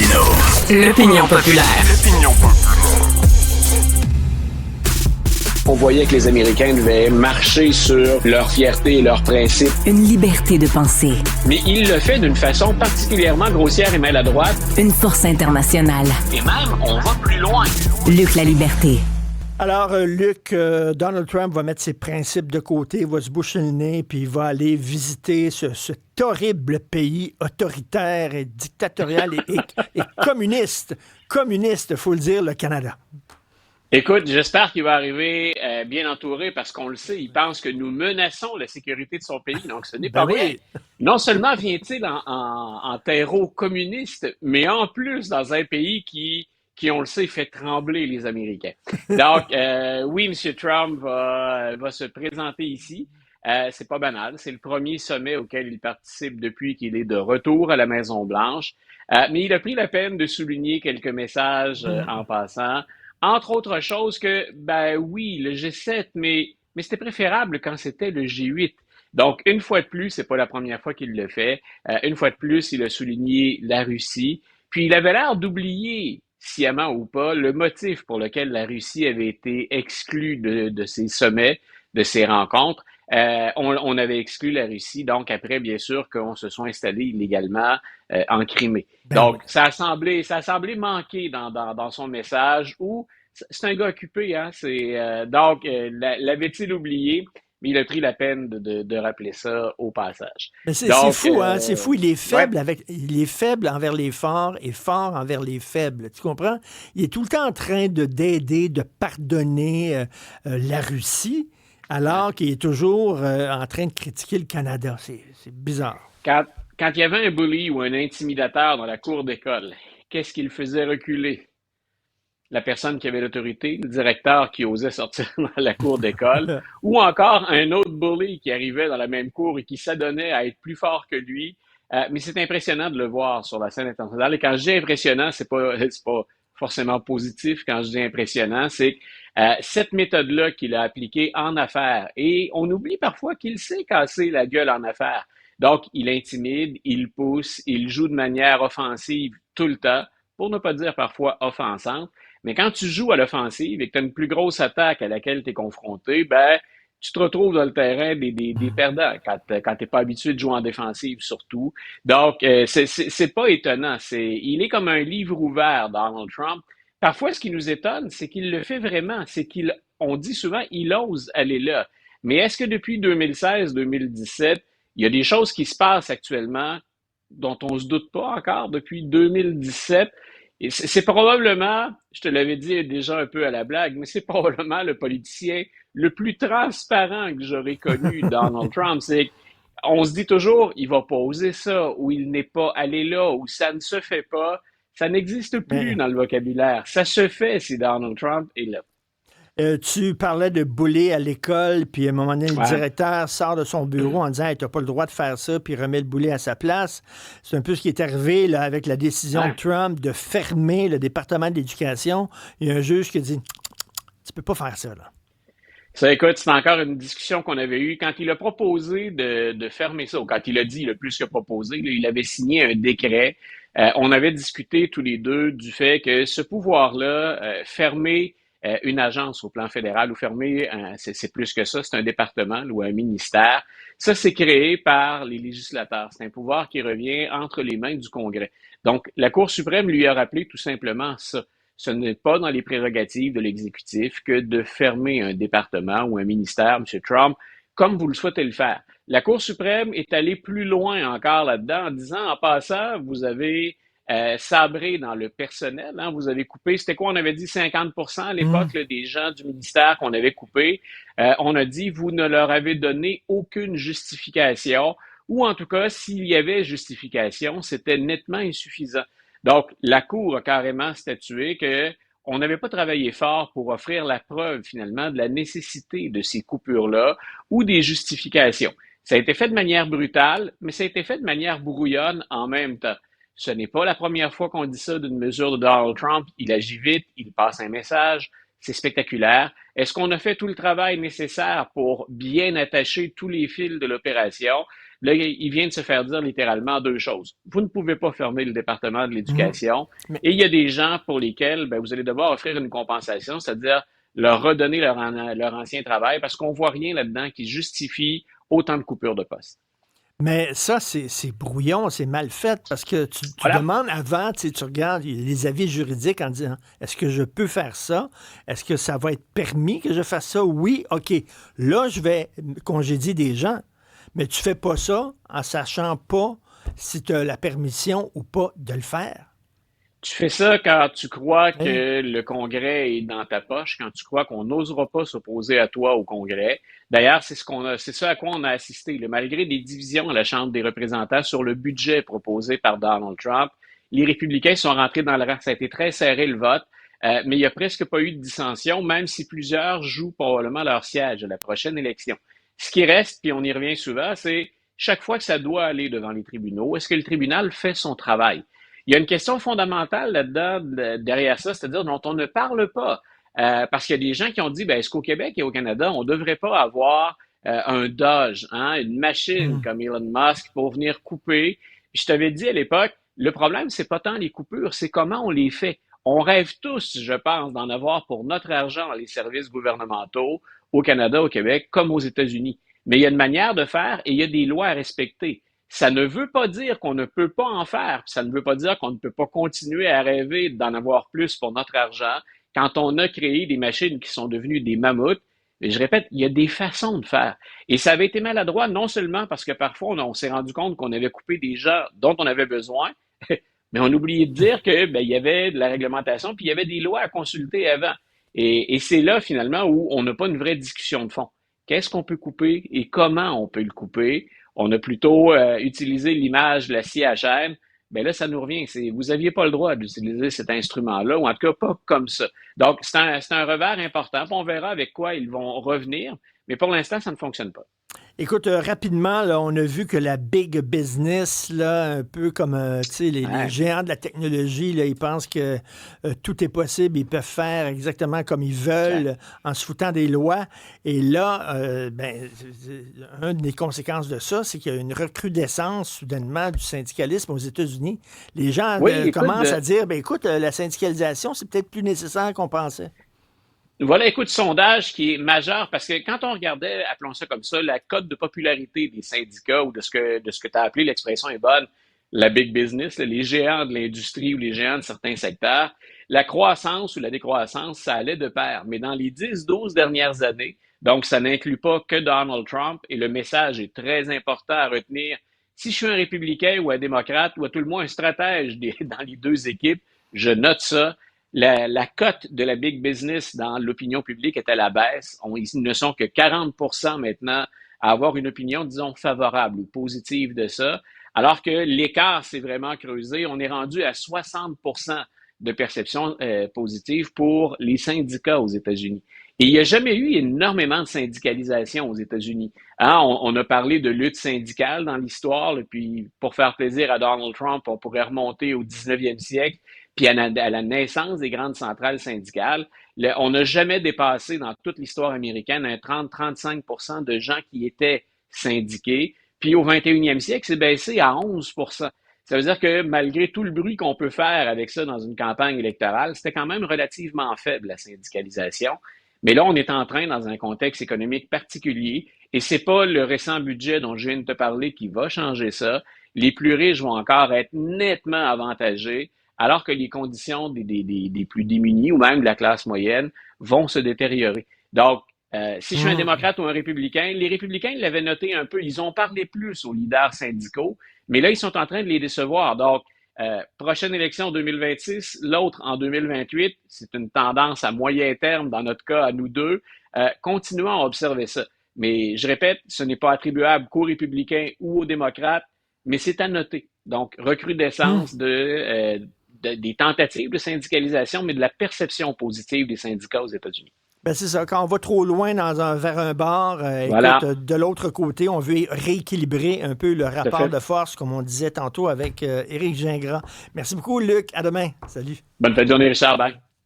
Martino. L'opinion populaire. On voyait que les Américains devaient marcher sur leur fierté et leurs principes. Une liberté de penser. Mais il le fait d'une façon particulièrement grossière et maladroite. Une force internationale. Et même, on va plus loin. Luc la liberté. Alors, Luc, Donald Trump va mettre ses principes de côté, va se boucher le nez, puis il va aller visiter cet horrible pays autoritaire et dictatorial et communiste. Communiste, il faut le dire, le Canada. Écoute, j'espère qu'il va arriver bien entouré parce qu'on le sait, il pense que nous menaçons la sécurité de son pays. Donc, ce n'est pas rien. Oui. Non seulement vient-il en terreau communiste, mais en plus dans un pays qui, on le sait, fait trembler les Américains. Donc, oui, M. Trump va se présenter ici. C'est pas banal. C'est le premier sommet auquel il participe depuis qu'il est de retour à la Maison-Blanche. Mais il a pris la peine de souligner quelques messages en passant. Entre autres choses que, ben oui, le G7, mais c'était préférable quand c'était le G8. Donc, une fois de plus, c'est pas la première fois qu'il le fait. Une fois de plus, il a souligné la Russie. Puis, il avait l'air d'oublier, sciemment ou pas, le motif pour lequel la Russie avait été exclue de ces sommets, de ces rencontres. On avait exclu la Russie, donc après, bien sûr, qu'on se soit installés illégalement en Crimée. Donc, oui. ça a semblé manquer dans son message où c'est un gars occupé, hein. Donc, l'avait-il oublié? Mais il a pris la peine de rappeler ça au passage. Mais c'est Donc, fou, hein? C'est fou. Il est faible ouais. il est faible envers les forts et fort envers les faibles. Tu comprends? Il est tout le temps en train d'aider, de pardonner la Russie, alors qu'il est toujours en train de critiquer le Canada. C'est bizarre. Quand il y avait un bully ou un intimidateur dans la cour d'école, qu'est-ce qu'il faisait reculer? La personne qui avait l'autorité, le directeur qui osait sortir dans la cour d'école, ou encore un autre bully qui arrivait dans la même cour et qui s'adonnait à être plus fort que lui. Mais c'est impressionnant de le voir sur la scène internationale. Et quand je dis impressionnant, c'est pas forcément positif. Quand je dis impressionnant, c'est que cette méthode-là qu'il a appliquée en affaires. Et on oublie parfois qu'il sait casser la gueule en affaires. Donc, il intimide, il pousse, il joue de manière offensive tout le temps, pour ne pas dire parfois offensante. Mais quand tu joues à l'offensive et que tu as une plus grosse attaque à laquelle tu es confronté, ben, tu te retrouves dans le terrain des perdants quand tu n'es pas habitué de jouer en défensive surtout. Donc, c'est pas étonnant. Il est comme un livre ouvert, Donald Trump. Parfois, ce qui nous étonne, c'est qu'il le fait vraiment. On dit souvent, il ose aller là. Mais est-ce que depuis 2016-2017, il y a des choses qui se passent actuellement dont on ne se doute pas encore depuis 2017? Et c'est probablement, je te l'avais dit déjà un peu à la blague, mais c'est probablement le politicien le plus transparent que j'aurais connu, Donald Trump. On se dit toujours, il va pas oser ça, ou il n'est pas allé là, ou ça ne se fait pas. Ça n'existe plus Mais, dans le vocabulaire. Ça se fait si Donald Trump est là. tu parlais de bully à l'école, puis à un moment donné, le Ouais. directeur sort de son bureau en disant hey, « t'as pas le droit de faire ça », puis remet le bully à sa place. C'est un peu ce qui est arrivé là, avec la décision de Trump de fermer le département de l'éducation. Il y a un juge qui a dit « tu peux pas faire ça, là ». Ça, écoute, c'est encore une discussion qu'on avait eue. Quand il a proposé de fermer ça, ou quand il a dit le plus que proposé, là, il avait signé un décret. On avait discuté tous les deux du fait que ce pouvoir-là, fermer une agence au plan fédéral ou fermer, c'est plus que ça, c'est un département ou un ministère. Ça, c'est créé par les législateurs. C'est un pouvoir qui revient entre les mains du Congrès. Donc, la Cour suprême lui a rappelé tout simplement ça. Ce n'est pas dans les prérogatives de l'exécutif que de fermer un département ou un ministère, M. Trump, comme vous le souhaitez le faire. La Cour suprême est allée plus loin encore là-dedans en disant, en passant, vous avez sabré dans le personnel, hein, vous avez coupé, c'était quoi, on avait dit 50% à l'époque là, des gens du ministère qu'on avait coupé. On a dit, vous ne leur avez donné aucune justification, ou en tout cas, s'il y avait justification, c'était nettement insuffisant. Donc, la Cour a carrément statué qu'on n'avait pas travaillé fort pour offrir la preuve, finalement, de la nécessité de ces coupures-là ou des justifications. Ça a été fait de manière brutale, mais ça a été fait de manière brouillonne en même temps. Ce n'est pas la première fois qu'on dit ça d'une mesure de Donald Trump. Il agit vite, il passe un message, c'est spectaculaire. Est-ce qu'on a fait tout le travail nécessaire pour bien attacher tous les fils de l'opération? Là, il vient de se faire dire littéralement deux choses. Vous ne pouvez pas fermer le département de l'éducation Mais, et il y a des gens pour lesquels ben, vous allez devoir offrir une compensation, c'est-à-dire leur redonner leur ancien travail parce qu'on voit rien là-dedans qui justifie autant de coupures de poste. mais ça, c'est brouillon, c'est mal fait parce que tu Voilà. demandes avant, tu regardes les avis juridiques en disant est-ce que je peux faire ça? Est-ce que ça va être permis que je fasse ça? Oui, OK. Là, je vais congédier des gens, mais tu fais pas ça en sachant pas si tu as la permission ou pas de le faire. Tu fais ça quand tu crois Hein? que le Congrès est dans ta poche, quand tu crois qu'on n'osera pas s'opposer à toi au Congrès. D'ailleurs, c'est ça à quoi on a assisté. Là. Malgré des divisions à la Chambre des représentants sur le budget proposé par Donald Trump, les républicains sont rentrés dans le rang. Ça a été très serré le vote, mais il n'y a presque pas eu de dissension, même si plusieurs jouent probablement leur siège à la prochaine élection. Ce qui reste, puis on y revient souvent, c'est chaque fois que ça doit aller devant les tribunaux, est-ce que le tribunal fait son travail? Il y a une question fondamentale là-dedans, derrière ça, c'est-à-dire dont on ne parle pas. Parce qu'il y a des gens qui ont dit, ben, est-ce qu'au Québec et au Canada, on ne devrait pas avoir un Dodge, hein, une machine Hum. comme Elon Musk pour venir couper? Puis je t'avais dit à l'époque, le problème, c'est pas tant les coupures, c'est comment on les fait. On rêve tous, je pense, d'en avoir pour notre argent dans les services gouvernementaux au Canada, au Québec, comme aux États-Unis. Mais il y a une manière de faire et il y a des lois à respecter. Ça ne veut pas dire qu'on ne peut pas en faire, ça ne veut pas dire qu'on ne peut pas continuer à rêver d'en avoir plus pour notre argent quand on a créé des machines qui sont devenues des mammouths. Et je répète, il y a des façons de faire. Et ça avait été maladroit, non seulement parce que parfois on s'est rendu compte qu'on avait coupé des gens dont on avait besoin, mais on oubliait de dire que ben, il y avait de la réglementation, puis il y avait des lois à consulter avant. Et c'est là finalement où on n'a pas une vraie discussion de fond. Qu'est-ce qu'on peut couper et comment on peut le couper? On a plutôt utilisé l'image de la scie à chaîne. Ben là, ça nous revient. Vous n'aviez pas le droit d'utiliser cet instrument-là, ou en tout cas pas comme ça. Donc, c'est un revers important. Puis on verra avec quoi ils vont revenir. Mais pour l'instant, ça ne fonctionne pas. Écoute, rapidement, là, on a vu que la big business, là, un peu comme tu sais, les Ouais, géants de la technologie, là, ils pensent que tout est possible, ils peuvent faire exactement comme ils exact. veulent en se foutant des lois. Et là, une des conséquences de ça, c'est qu'il y a une recrudescence soudainement du syndicalisme aux États-Unis. Les gens Oui, écoute, commencent à dire, ben écoute, la syndicalisation, c'est peut-être plus nécessaire qu'on pensait. voilà, écoute, sondage qui est majeur parce que quand on regardait, appelons ça comme ça, la cote de popularité des syndicats ou de ce que tu as appelé, l'expression est bonne, la big business, là, les géants de l'industrie ou les géants de certains secteurs, la croissance ou la décroissance, ça allait de pair. Mais dans les 10, 12 dernières années, donc ça n'inclut pas que Donald Trump et le message est très important à retenir. Si je suis un républicain ou un démocrate ou à tout le moins un stratège dans les deux équipes, je note ça. La cote de la big business dans l'opinion publique est à la baisse. Ils ne sont que 40% maintenant à avoir une opinion, disons, favorable ou positive de ça, alors que l'écart s'est vraiment creusé. On est rendu à 60% de perception positive pour les syndicats aux États-Unis. Et il n'y a jamais eu énormément de syndicalisation aux États-Unis. Hein, on a parlé de lutte syndicale dans l'histoire, puis pour faire plaisir à Donald Trump, on pourrait remonter au 19e siècle puis à la naissance des grandes centrales syndicales, on n'a jamais dépassé dans toute l'histoire américaine un 30-35% de gens qui étaient syndiqués. Puis au 21e siècle, c'est baissé à 11%. Ça veut dire que malgré tout le bruit qu'on peut faire avec ça dans une campagne électorale, c'était quand même relativement faible, la syndicalisation. Mais là, on est en train, dans un contexte économique particulier, et c'est pas le récent budget dont je viens de te parler qui va changer ça. Les plus riches vont encore être nettement avantagés alors que les conditions des plus démunis ou même de la classe moyenne vont se détériorer. Donc, si je suis un Hum. démocrate ou un républicain, les républicains l'avaient noté un peu, ils ont parlé plus aux leaders syndicaux, mais là, ils sont en train de les décevoir. Donc, prochaine élection 2026, l'autre en 2028, c'est une tendance à moyen terme dans notre cas à nous deux. Continuons à observer ça. Mais je répète, ce n'est pas attribuable qu'aux républicains ou aux démocrates, mais c'est à noter. Donc, Hum. recrudescence des tentatives de syndicalisation, mais de la perception positive des syndicats aux États-Unis. Ben c'est ça. Quand on va trop loin vers un bar, écoute, Voilà, de l'autre côté, on veut rééquilibrer un peu le tout à rapport fait. de force, comme on disait tantôt avec Éric Gingras. Merci beaucoup, Luc. À demain. Salut. Bonne fin de journée, Richard. Bye.